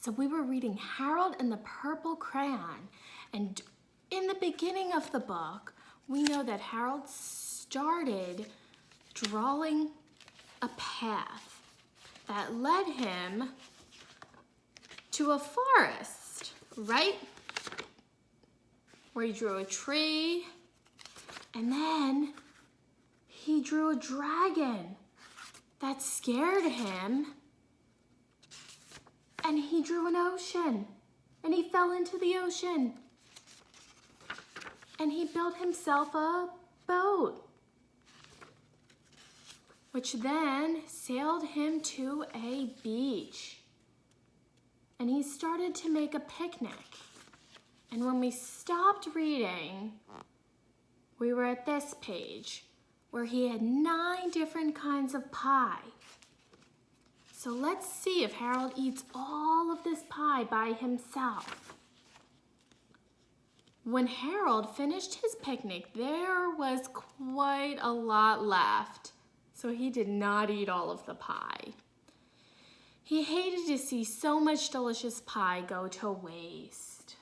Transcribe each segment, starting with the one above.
So we were reading Harold and the Purple Crayon. And in the beginning of the book, we know that Harold started drawing a path that led him to a forest, right? Where he drew a tree, and then he drew a dragon that scared him, and he drew an ocean, and he fell into the ocean, and he built himself a boat, which then sailed him to a beach, and he started to make a picnic. And when we stopped reading, we were at this page where he had 9 different kinds of pie. So let's see if Harold eats all of this pie by himself. When Harold finished his picnic, there was quite a lot left, so he did not eat all of the pie. He hated to see so much delicious pie go to waste.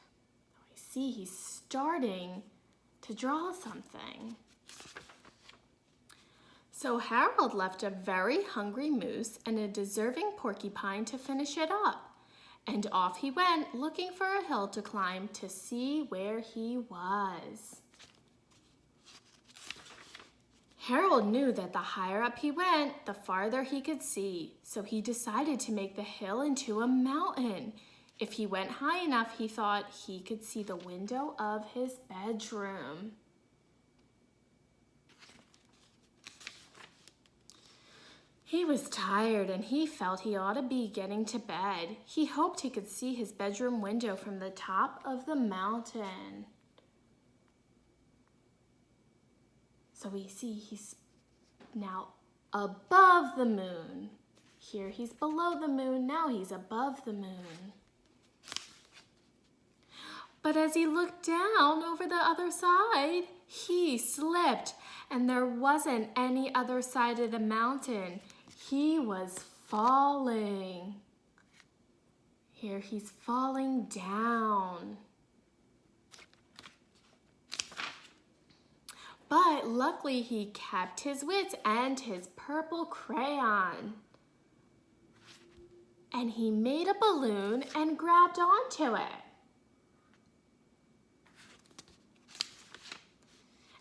I see he's starting to draw something. So Harold left a very hungry moose and a deserving porcupine to finish it up. And off he went, looking for a hill to climb to see where he was. Harold knew that the higher up he went, the farther he could see. So he decided to make the hill into a mountain. If he went high enough, he thought he could see the window of his bedroom. He was tired and he felt he ought to be getting to bed. He hoped he could see his bedroom window from the top of the mountain. So we see he's now above the moon. Here he's below the moon, now he's above the moon. But as he looked down over the other side, he slipped and there wasn't any other side of the mountain. He was falling. Here he's falling down. But luckily he kept his wits and his purple crayon. And he made a balloon and grabbed onto it.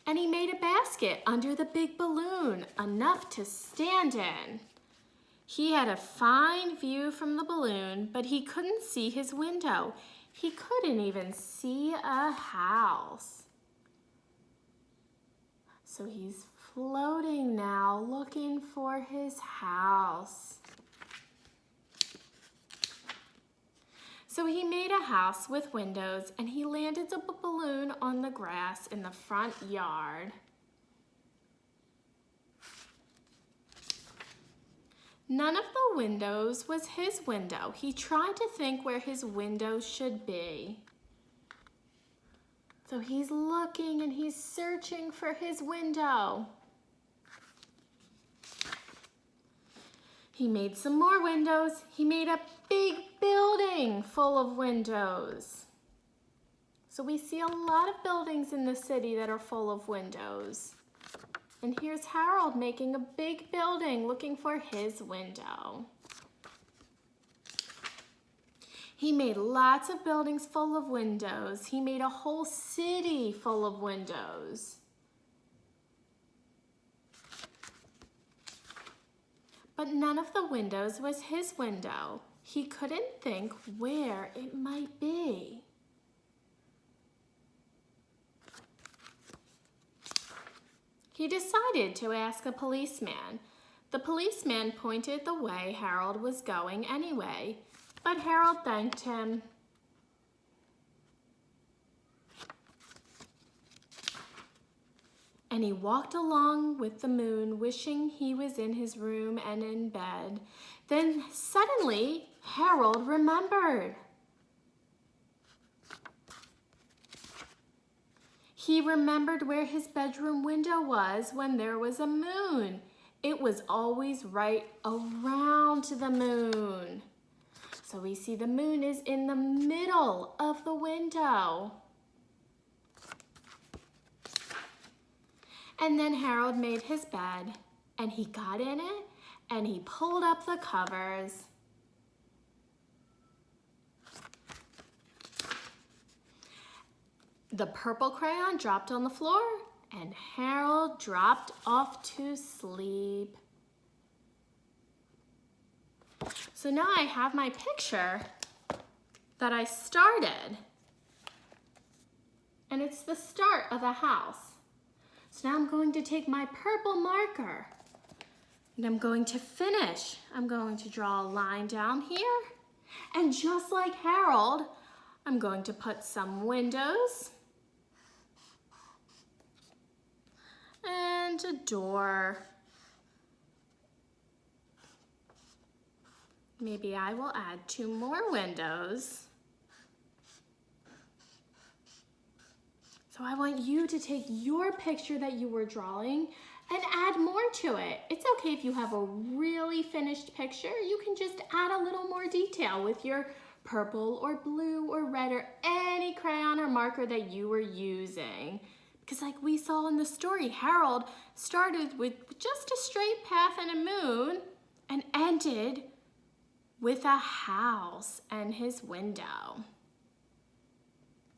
And he made a basket under the big balloon, enough to stand in. He had a fine view from the balloon, but he couldn't see his window. He couldn't even see a house. So he's floating now, looking for his house. So he made a house with windows and he landed the balloon on the grass in the front yard. None of the windows was his window. He tried to think where his window should be. So he's looking and he's searching for his window. He made some more windows. He made a big building full of windows. So we see a lot of buildings in the city that are full of windows. And here's Harold making a big building looking for his window. He made lots of buildings full of windows. He made a whole city full of windows. But none of the windows was his window. He couldn't think where it might be. He decided to ask a policeman. The policeman pointed the way Harold was going anyway, but Harold thanked him. And he walked along with the moon, wishing he was in his room and in bed. Then suddenly, Harold remembered. He remembered where his bedroom window was when there was a moon. It was always right around the moon. So So we see the moon is in the middle of the window. And then Harold made his bed, and he got in it, and he pulled up the covers. The purple crayon dropped on the floor, and Harold dropped off to sleep. So now I have my picture that I started, and it's the start of a house. So now I'm going to take my purple marker, and I'm going to finish. I'm going to draw a line down here, and just like Harold, I'm going to put some windows and a door. Maybe I will add 2 more windows. So I want you to take your picture that you were drawing and add more to it. It's okay if you have a really finished picture. You can just add a little more detail with your purple or blue or red or any crayon or marker that you were using. Because like we saw in the story, Harold started with just a straight path and a moon and ended with a house and his window.